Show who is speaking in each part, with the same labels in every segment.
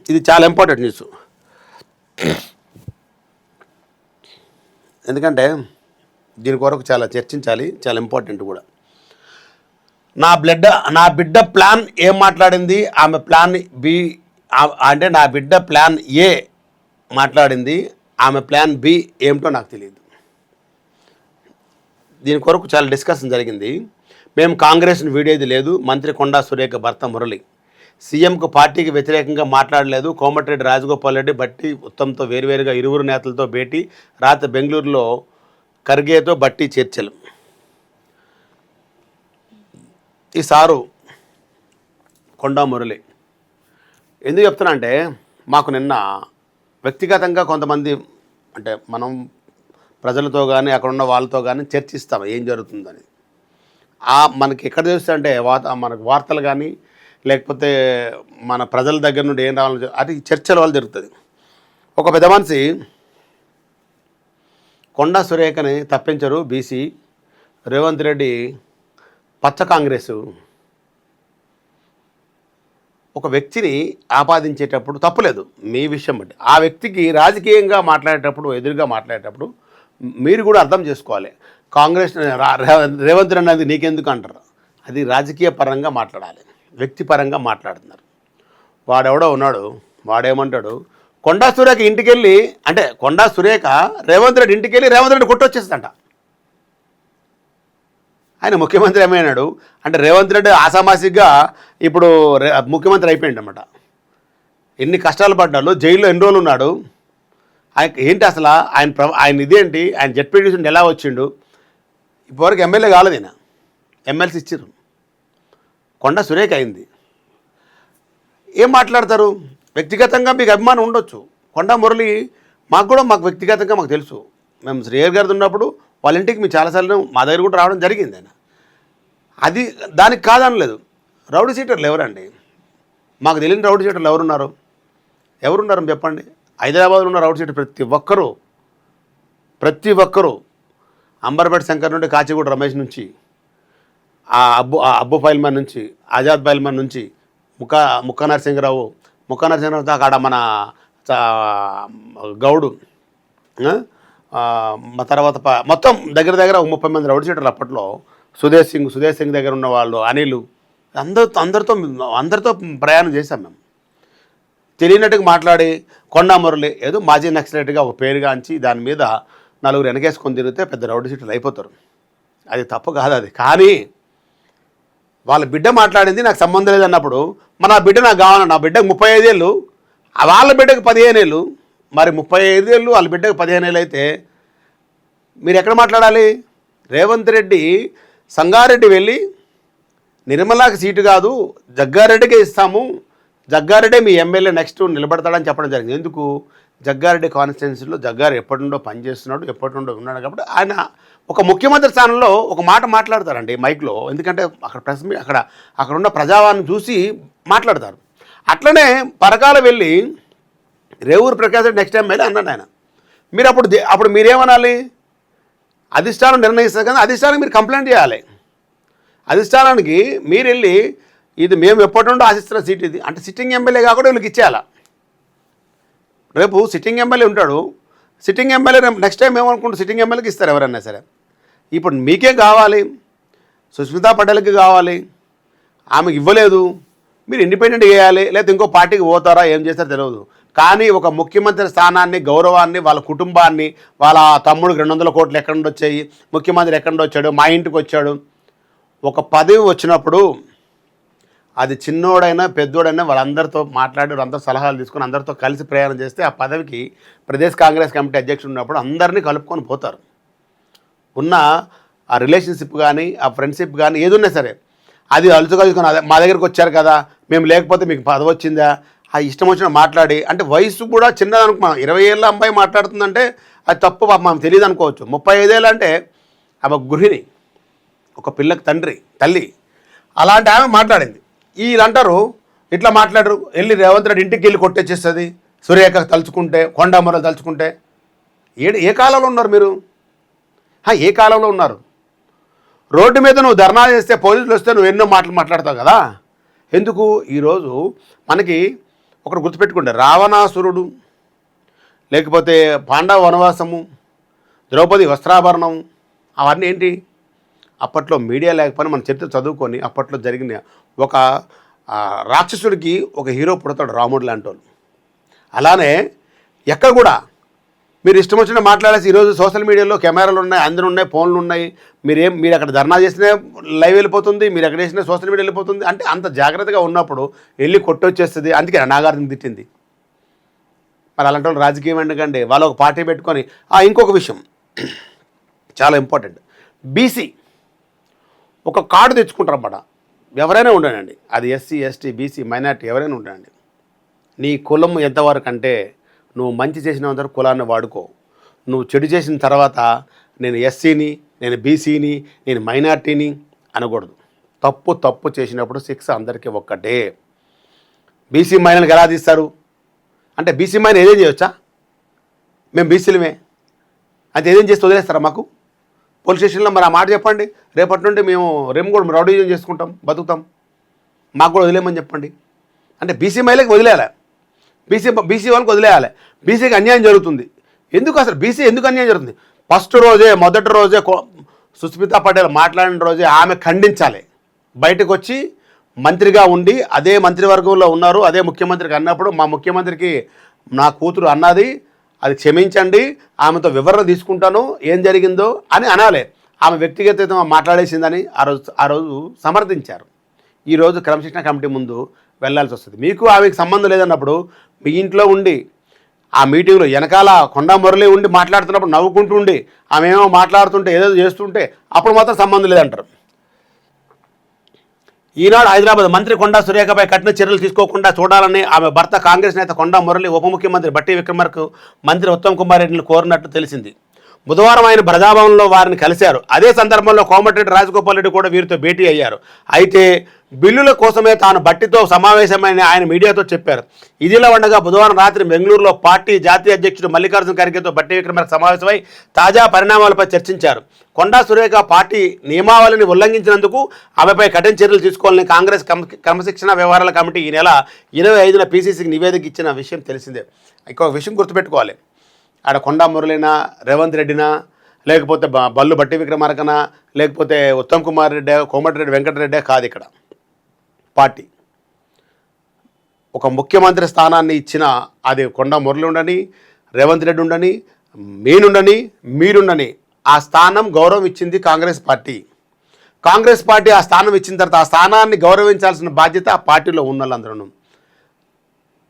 Speaker 1: ఇది చాలా important news. ఎందుకంటే దీని కొరకు చాలా చర్చించాలి, చాలా ఇంపార్టెంట్ కూడా. నా బిడ్డ ప్లాన్ ఏం మాట్లాడింది, ఆమె ప్లాన్ బి అంటే నా బిడ్డ ప్లాన్ ఏ మాట్లాడింది, ఆమె ప్లాన్ బి ఏమిటో నాకు తెలియదు. దీని కొరకు చాలా డిస్కషన్ జరిగింది. మేము కాంగ్రెస్ని వీడేది లేదు. మంత్రి కొండా సురేఖ భర్త మురళి సీఎంకు పార్టీకి వ్యతిరేకంగా మాట్లాడలేదు. కోమటిరెడ్డి రాజగోపాల్ రెడ్డి బట్టి ఉత్తమ్తో వేరువేరుగా ఇరువురు నేతలతో భేటీ. రాత్రి బెంగళూరులో ఖర్గేతో బట్టి చర్చలు. ఈ సారు కొండా మురళి ఎందుకు చెప్తున్నా అంటే, మాకు నిన్న వ్యక్తిగతంగా కొంతమంది అంటే మనం ప్రజలతో కానీ అక్కడ ఉన్న వాళ్ళతో కానీ చర్చిస్తాం ఏం జరుగుతుందని. మనకి ఎక్కడ తెలుస్తుంది అంటే మనకు వార్తలు కానీ లేకపోతే మన ప్రజల దగ్గర నుండి ఏం రావాలని అది చర్చల వల్ల జరుగుతుంది. ఒక పెద్ద మనిషి కొండా సురేఖని తప్పించరు బీసీ, రేవంత్ రెడ్డి పచ్చ కాంగ్రెసు. ఒక వ్యక్తిని ఆపాదించేటప్పుడు తప్పులేదు మీ విషయం బట్టి. ఆ వ్యక్తికి రాజకీయంగా మాట్లాడేటప్పుడు, ఎదురుగా మాట్లాడేటప్పుడు మీరు కూడా అర్థం చేసుకోవాలి. కాంగ్రెస్ రేవంత్ రెడ్డి అనేది నీకెందుకు అంటారు, అది రాజకీయ పరంగా మాట్లాడాలి, వ్యక్తిపరంగా మాట్లాడుతున్నారు. వాడెవడో ఉన్నాడు, వాడేమంటాడు, కొండా సురేఖ ఇంటికి వెళ్ళి అంటే కొండా సురేఖ రేవంత్ రెడ్డి ఇంటికి వెళ్ళి రేవంత్ రెడ్డి కొట్టొచ్చేస్తుందంట. ఆయన ముఖ్యమంత్రి ఏమైనాడు అంటే రేవంత్ రెడ్డి ఆసామాసిగా ఇప్పుడు ముఖ్యమంత్రి అయిపోయింది అన్నమాట. ఎన్ని కష్టాలు పడ్డాడు, జైల్లో ఎన్ని రోజులు ఉన్నాడు, ఆయన ఏంటి అసలు ఆయన ఇదేంటి, ఆయన జడ్పీటీసీ ఎలా వచ్చిండు, ఇప్పటివరకు ఎమ్మెల్యే కాలేదు, ఆయన ఎమ్మెల్సీ ఇచ్చారు, కొండా సురేఖ అయింది. ఏం మాట్లాడతారు? వ్యక్తిగతంగా మీకు అభిమానం ఉండొచ్చు. కొండా మురళి మాకు వ్యక్తిగతంగా మాకు తెలుసు. మేము శ్రీహర్ గారిది ఉన్నప్పుడు వాళ్ళ ఇంటికి మేము చాలాసార్లు మా దగ్గర కూడా రావడం జరిగింది. ఆయన అది దానికి కాదనలేదు. రౌడీ షీటర్లు ఎవరండి? మాకు తెలియని రౌడీ షీటర్లు ఎవరున్నారు చెప్పండి. హైదరాబాద్లో ఉన్న రౌడీ షీటర్ ప్రతి ఒక్కరూ అంబర్పేట శంకర్ నుండి కాచిగూడ రమేష్ నుంచి అబ్బు ఫైల్మాన్ నుంచి ఆజాద్ ఫైల్మాన్ నుంచి ముక్క నరసింహరావు దాకా ఆడ మన గౌడు తర్వాత మొత్తం దగ్గర 30 మంది రౌడీ షీటర్లు అప్పట్లో. సుదేశ్ సింగ్ దగ్గర ఉన్న వాళ్ళు, అనిలు, అందరితో ప్రయాణం చేశాం మేము. తెలియనట్టుగా మాట్లాడి కొండా మురళి ఏదో మాజీ నక్సలైట్గా ఒక పేరుగాంచి దాని మీద నలుగురు వెనకేసుకొని తిరిగితే పెద్ద రౌడీ షీటర్లు అయిపోతారు. అది తప్పు కాదు. అది కానీ వాళ్ళ బిడ్డ మాట్లాడింది నాకు సంబంధం లేదన్నప్పుడు మన బిడ్డ నాకు కావాలన్నా, నా బిడ్డకు 35 ఏళ్ళు, వాళ్ళ బిడ్డకు 15 ఏళ్ళు, మరి 35 ఏళ్ళు వాళ్ళ బిడ్డకు 15 ఏళ్ళు అయితే మీరు ఎక్కడ మాట్లాడాలి? రేవంత్ రెడ్డి సంగారెడ్డి వెళ్ళి నిర్మలాకి సీటు కాదు జగ్గారెడ్డికే ఇస్తాము, జగ్గారెడ్డి మీ ఎమ్మెల్యే నెక్స్ట్ నిలబడతాడని చెప్పడం జరిగింది. ఎందుకు? జగ్గారెడ్డి కాన్స్టిట్యున్సీలో జగ్గారెడ్డి ఎప్పటి నుండో పనిచేస్తున్నాడు, ఎప్పటి నుండో ఉన్నాడు కాబట్టి ఆయన ఒక ముఖ్యమంత్రి స్థానంలో ఒక మాట మాట్లాడతారండి మైక్లో. ఎందుకంటే అక్కడ ఉన్న ప్రజావాన్ని చూసి మాట్లాడతారు. అట్లనే పరకాల వెళ్ళి రేవూరు ప్రకాష్ రెడ్డి నెక్స్ట్ ఎమ్మెల్యే అన్నాడు ఆయన. మీరు అప్పుడు మీరేమనాలి? అధిష్టానం నిర్ణయిస్తారు కానీ అధిష్టానం మీరు కంప్లైంట్ చేయాలి. అధిష్టానానికి మీరు వెళ్ళి ఇది మేము ఎప్పటి నుండో ఆశిస్తున్న సీట్ ఇది అంటే సిట్టింగ్ ఎమ్మెల్యే కాకుండా వీళ్ళకి ఇచ్చేయాల. రేపు సిట్టింగ్ ఎమ్మెల్యే ఉంటాడు, సిట్టింగ్ ఎమ్మెల్యే నెక్స్ట్ టైం ఏమనుకుంటారు, సిట్టింగ్ ఎమ్మెల్యేకి ఇస్తారు ఎవరన్నా సరే. ఇప్పుడు మీకే కావాలి, సుస్మితా పటేల్కి కావాలి, ఆమెకి ఇవ్వలేదు, మీరు ఇండిపెండెంట్ చేయాలి, లేకపోతే ఇంకో పార్టీకి పోతారా ఏం చేస్తారో తెలియదు. కానీ ఒక ముఖ్యమంత్రి స్థానాన్ని, గౌరవాన్ని, వాళ్ళ కుటుంబాన్ని, వాళ్ళ తమ్ముడికి 200 కోట్లు ఎక్కడి నుండి వచ్చాయి, ముఖ్యమంత్రి ఎక్కడి నుండి వచ్చాడు, మా ఇంటికి వచ్చాడు, ఒక పదవి వచ్చినప్పుడు అది చిన్నోడైనా పెద్దోడైనా వాళ్ళందరితో మాట్లాడి అందరూ సలహాలు తీసుకొని అందరితో కలిసి ప్రయాణం చేస్తే ఆ పదవికి ప్రదేశ్ కాంగ్రెస్ కమిటీ అధ్యక్షుడు ఉన్నప్పుడు అందరినీ కలుపుకొని పోతారు. ఉన్న ఆ రిలేషన్షిప్ కానీ ఆ ఫ్రెండ్షిప్ కానీ ఏది ఉన్నా సరే అది అలుచుకొని మా దగ్గరికి వచ్చారు కదా మేము లేకపోతే మీకు పదవి వచ్చిందా ఆ ఇష్టం వచ్చిన మాట్లాడి అంటే వయసు కూడా చిన్నదనుకో 20 ఏళ్ళ అమ్మాయి మాట్లాడుతుందంటే అది తప్పు మనం తెలియదు అనుకోవచ్చు. 35 ఏళ్ళు అంటే ఆమె గృహిణి, ఒక పిల్లకి తల్లి, అలాంటి ఆమె మాట్లాడింది. వీళ్ళంటారు ఇట్లా మాట్లాడరు, వెళ్ళి రేవంత్ రెడ్డి ఇంటికి వెళ్ళి కొట్టేసేస్తుంది సురేఖ తలుచుకుంటే, కొండా మురళి తలుచుకుంటే. ఏ కాలంలో ఉన్నారు మీరు? ఏ కాలంలో ఉన్నారు? రోడ్డు మీద నువ్వు ధర్నా చేస్తే పోలీసులు వస్తే నువ్వు ఎన్నో మాటలు మాట్లాడతావు కదా. ఎందుకు? ఈరోజు మనకి ఒకటి గుర్తుపెట్టుకోండి, రావణాసురుడు, లేకపోతే పాండవ వనవాసము, ద్రౌపది వస్త్రాభరణం, అవన్నీ ఏంటి? అప్పట్లో మీడియా లేకపోయినా మన చరిత్ర చదువుకొని అప్పట్లో జరిగిన ఒక రాక్షసుడికి ఒక హీరో పుడతాడు, రాముడు లాంటి వాళ్ళు. అలానే ఎక్కడ కూడా మీరు ఇష్టం వచ్చిన మాట్లాడేసి ఈరోజు సోషల్ మీడియాలో కెమెరాలు ఉన్నాయి, అందరూ ఉన్నాయి, ఫోన్లు ఉన్నాయి. మీరు అక్కడ ధర్నా చేసినా లైవ్ వెళ్ళిపోతుంది, మీరు ఎక్కడ చేసినా సోషల్ మీడియా వెళ్ళిపోతుంది. అంటే అంత జాగ్రత్తగా ఉన్నప్పుడు వెళ్ళి కొట్టొచ్చేస్తుంది. అందుకే నాగార్జున తిట్టింది. మరి అలాంటి వాళ్ళు రాజకీయం ఎందుకండి? వాళ్ళు ఒక పార్టీ పెట్టుకొని. ఇంకొక విషయం చాలా ఇంపార్టెంట్, బీసీ ఒక కార్డు తెచ్చుకుంటారన్నమాట. ఎవరైనా ఉండండి, అది ఎస్సీ, ఎస్టీ, బీసీ, మైనార్టీ ఎవరైనా ఉండండి. నీ కులం ఎంతవరకు అంటే నువ్వు మంచి చేసినంత కులాన్ని వాడుకో. నువ్వు చెడు చేసిన తర్వాత నేను ఎస్సీని, నేను బీసీని, నేను మైనార్టీని అనకూడదు. తప్పు చేసినప్పుడు శిక్ష అందరికీ ఒక్కటే. బీసీ మైనర్కి ఎలా తీస్తారు అంటే బీసీ మైనర్ ఏదేం చేయవచ్చా? మేము బీసీలమే అంటే ఏదేం చేసి వదిలేస్తారా మాకు? పోలీస్ స్టేషన్లో మరి ఆ మాట చెప్పండి, రేపటి నుండి మేము కూడా రౌడీజం చేసుకుంటాం, బతుకుతాం, మాకు కూడా వదిలేమని చెప్పండి. అంటే బీసీ మహిళకి వదిలేయాలి, బీసీ వాళ్ళకి వదిలేయాలి. బీసీకి అన్యాయం జరుగుతుంది. ఎందుకు అసలు బీసీ ఎందుకు అన్యాయం జరుగుతుంది? మొదటి రోజే సుస్మితా పటేల్ మాట్లాడిన రోజే ఆమె ఖండించాలి. బయటకు వచ్చి మంత్రిగా ఉండి అదే మంత్రివర్గంలో ఉన్నారు, అదే ముఖ్యమంత్రికి అన్నప్పుడు మా ముఖ్యమంత్రికి నా కూతురు అన్నది, అది క్షమించండి, ఆమెతో వివరణ తీసుకుంటాను ఏం జరిగిందో అని అనాలి. ఆమె వ్యక్తిగతంగా మాట్లాడేసిందని ఆ రోజు సమర్థించారు. ఈరోజు క్రమశిక్షణ కమిటీ ముందు వెళ్లాల్సి వస్తుంది. మీకు ఆమెకు సంబంధం లేదన్నప్పుడు మీ ఇంట్లో ఉండి ఆ మీటింగ్లో వెనకాల కొండా మురళి ఉండి మాట్లాడుతున్నప్పుడు నవ్వుకుంటూ ఉండి ఆమె ఏమో మాట్లాడుతుంటే ఏదో చేస్తుంటే అప్పుడు మాత్రం సంబంధం లేదంటారు. ఈనాడు హైదరాబాద్ మంత్రి కొండా సురేఖపై కఠిన చర్యలు తీసుకోకుండా చూడాలని ఆమె భర్త కాంగ్రెస్ నేత కొండా మురళి ఉప ముఖ్యమంత్రి బట్టి విక్రమార్క మంత్రి ఉత్తమ్ కుమార్ రెడ్డిని కోరినట్టు తెలిసింది. బుధవారం ఆయన ప్రజాభవన్లో వారిని కలిశారు. అదే సందర్భంలో కోమటిరెడ్డి రాజగోపాల్ రెడ్డి కూడా వీరితో భేటీ అయ్యారు. అయితే బిల్లుల కోసమే తాను బట్టితో సమావేశమైన ఆయన మీడియాతో చెప్పారు. ఇదిలా ఉండగా బుధవారం రాత్రి బెంగళూరులో పార్టీ జాతీయ అధ్యక్షుడు మల్లికార్జున ఖర్గేతో బట్టి విక్రమార్క సమావేశమై తాజా పరిణామాలపై చర్చించారు. కొండా సురేఖ పార్టీ నియమావళిని ఉల్లంఘించినందుకు ఆమెపై కఠిన చర్యలు తీసుకోవాలని కాంగ్రెస్ క్రమశిక్షణ వ్యవహారాల కమిటీ ఈ నెల 25న పీసీసీకి నివేదిక ఇచ్చిన విషయం తెలిసిందే. ఇంకొక విషయం గుర్తుపెట్టుకోవాలి, ఆడ కొండా మురళినా, రేవంత్ రెడ్డినా, లేకపోతే బల్లు బట్టి విక్రమార్కనా, లేకపోతే ఉత్తమ్ కుమార్ రెడ్డి, కోమటిరెడ్డి వెంకటరెడ్డి కాదు. ఇక్కడ పార్టీ ఒక ముఖ్యమంత్రి స్థానాన్ని ఇచ్చిన అది కొండా మురళి ఉండని, రేవంత్ రెడ్డి ఉండని, నేనుండని, మీరుండని, ఆ స్థానం గౌరవం ఇచ్చింది కాంగ్రెస్ పార్టీ. కాంగ్రెస్ పార్టీ ఆ స్థానం ఇచ్చిన తర్వాత ఆ స్థానాన్ని గౌరవించాల్సిన బాధ్యత ఆ పార్టీలో ఉన్న వాళ్ళందరూ.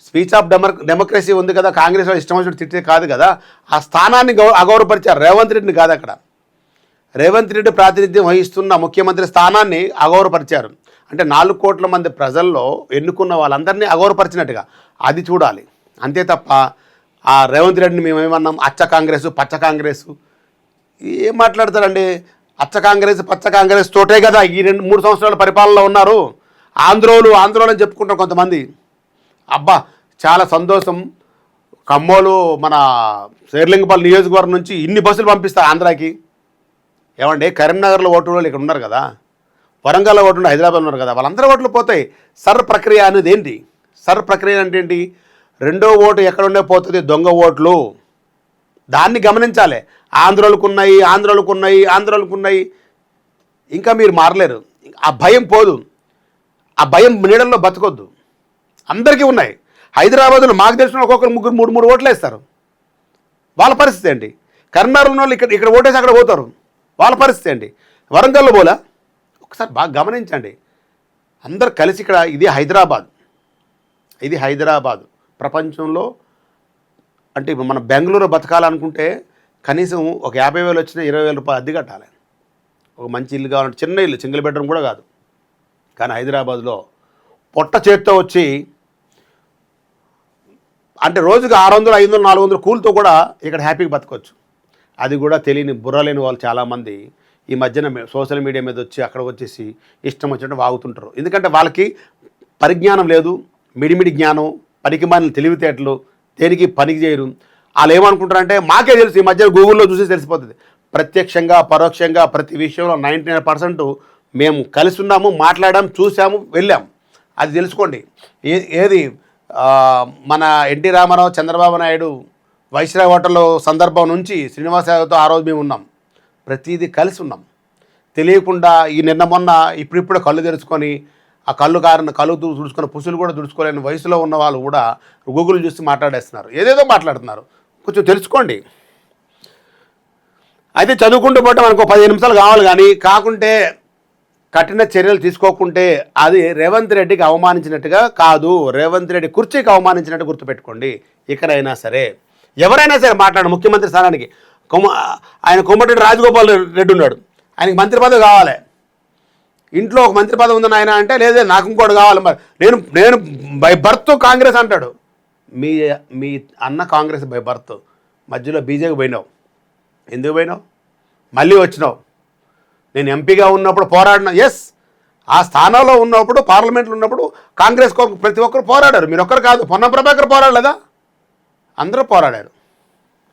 Speaker 1: స్పీచ్ ఆఫ్ డెమోక్రసీ ఉంది కదా, కాంగ్రెస్ వాళ్ళు ఇష్టం వచ్చినట్టు తిట్టే కాదు కదా. ఆ స్థానాన్ని అగౌరవపరిచారు. రేవంత్ రెడ్డిని కాదు, అక్కడ రేవంత్ రెడ్డి ప్రాతినిధ్యం వహిస్తున్న ముఖ్యమంత్రి స్థానాన్ని అగౌరవపరిచారు. అంటే 4 కోట్ల మంది ప్రజల్లో ఎన్నుకున్న వాళ్ళందరినీ అగౌరవపరిచినట్టుగా అది చూడాలి. అంతే తప్ప ఆ రేవంత్ రెడ్డిని మేము ఏమన్నాం, అచ్చ కాంగ్రెసు, పచ్చ కాంగ్రెసు ఏం మాట్లాడతారండి? అచ్చ కాంగ్రెస్, పచ్చ కాంగ్రెస్ తోటే కదా ఈ 2-3 సంవత్సరాల పరిపాలనలో ఉన్నారు. ఆంధ్రోలు అని చెప్పుకుంటారు కొంతమంది. అబ్బా చాలా సంతోషం, ఖమ్మోలు మన శేర్లింగపల్లి నియోజకవర్గం నుంచి ఇన్ని బస్సులు పంపిస్తారు ఆంధ్రాకి. ఏమండి, కరీంనగర్లో ఓటు వాళ్ళు ఇక్కడ ఉన్నారు కదా, వరంగల్లో ఓటు హైదరాబాద్ ఉన్నారు కదా, వాళ్ళందరూ ఓట్లు పోతాయి. సర్ ప్రక్రియ అనేది ఏంటి? సర్ ప్రక్రియ అంటే ఏంటి? రెండో ఓటు ఎక్కడుండే పోతుంది, దొంగ ఓట్లు. దాన్ని గమనించాలి. ఆంధ్రోలకు ఉన్నాయి. ఇంకా మీరు మారలేరు. ఆ భయం పోదు, ఆ భయం నీడల్లో బతకొద్దు. అందరికీ ఉన్నాయి. హైదరాబాద్లో మాకు తెలిసిన ఒక్కొక్కరు 3 ఓట్లు వేస్తారు. వాళ్ళ పరిస్థితి ఏంటి? కరీంనగర్ ఉన్న వాళ్ళు ఇక్కడ ఓటేసి అక్కడ పోతారు. వాళ్ళ పరిస్థితి ఏంటి? వరంగల్లో పోలా? ఒకసారి బాగా గమనించండి. అందరు కలిసి ఇక్కడ ఇది హైదరాబాద్ ప్రపంచంలో. అంటే ఇప్పుడు మనం బెంగళూరు బతకాలనుకుంటే కనీసం ఒక 50,000 వచ్చినా 20,000 రూపాయలు అద్దె కట్టాలి. ఒక మంచి ఇల్లు కావాలంటే, చిన్న ఇల్లు, సింగిల్ బెడ్రూమ్ కూడా కాదు. కానీ హైదరాబాద్లో పొట్ట చేత్తో వచ్చి అంటే రోజుకి 600, 500, 400 కూలితో కూడా ఇక్కడ హ్యాపీగా బతకొచ్చు. అది కూడా తెలియని బుర్రలేని వాళ్ళు చాలామంది ఈ మధ్యన సోషల్ మీడియా మీద వచ్చి అక్కడ వచ్చేసి ఇష్టం వచ్చినట్టు వాగుతుంటారు. ఎందుకంటే వాళ్ళకి పరిజ్ఞానం లేదు, మిడిమిడి జ్ఞానం, పనికిమాలిన తెలివితేటలు, దేనికి పనికి చేయరు. వాళ్ళు ఏమనుకుంటారంటే మాకే తెలుసు. ఈ మధ్య గూగుల్లో చూసి తెలిసిపోతుంది. ప్రత్యక్షంగా పరోక్షంగా ప్రతి విషయంలో 99% మేము కలిసి ఉన్నాము, మాట్లాడాము, చూసాము, వెళ్ళాము. అది తెలుసుకోండి. ఏది మన ఎన్టీ రామారావు, చంద్రబాబు నాయుడు వైస్రాయ్ హోటల్లో సందర్భం నుంచి శ్రీనివాస్ యాదవ్తో ఆ రోజు మేము ఉన్నాం. ప్రతిదీ కలిసి ఉన్నాం. తెలియకుండా ఈ నిన్న మొన్న ఇప్పుడిప్పుడే కళ్ళు తెరుచుకొని ఆ కళ్ళు తుడుచుకున్న పుసులు కూడా తుడుచుకోలేని వయసులో ఉన్న వాళ్ళు కూడా గూగుల్ చూసి మాట్లాడేస్తున్నారు, ఏదేదో మాట్లాడుతున్నారు. కొంచెం తెలుసుకోండి. అయితే చదువుకుంటూ పోతే మనకు 15 నిమిషాలు కావాలి, కానీ కాకుంటే కఠిన చర్యలు తీసుకోకుంటే అది రేవంత్ రెడ్డికి అవమానించినట్టుగా కాదు, రేవంత్ రెడ్డి కుర్చీకి అవమానించినట్టు గుర్తుపెట్టుకోండి. ఇక్కడైనా సరే ఎవరైనా సరే మాట్లాడు. ముఖ్యమంత్రి స్థానానికి ఆయన కోమటిరెడ్డి రాజగోపాల్ రెడ్డి ఉన్నాడు, ఆయనకి మంత్రి పదవి కావాలి. ఇంట్లో ఒక మంత్రి పదవి ఉందని ఆయన అంటే లేదే నాకు ఇంకోటి కావాలి, మరి నేను బై బర్త్ కాంగ్రెస్ అంటాడు. మీ అన్న కాంగ్రెస్ బై బర్త్, మధ్యలో బీజేపీ పోయినావు. ఎందుకు పోయినావు? మళ్ళీ వచ్చినావు. నేను ఎంపీగా ఉన్నప్పుడు పోరాడిన, ఎస్ ఆ స్థానంలో ఉన్నప్పుడు పార్లమెంట్లో ఉన్నప్పుడు కాంగ్రెస్ ప్రతి ఒక్కరు పోరాడారు. మీరు ఒక్కరు కాదు, పొన్నం ప్రభాకర్ పోరాడలేదా? అందరూ పోరాడారు.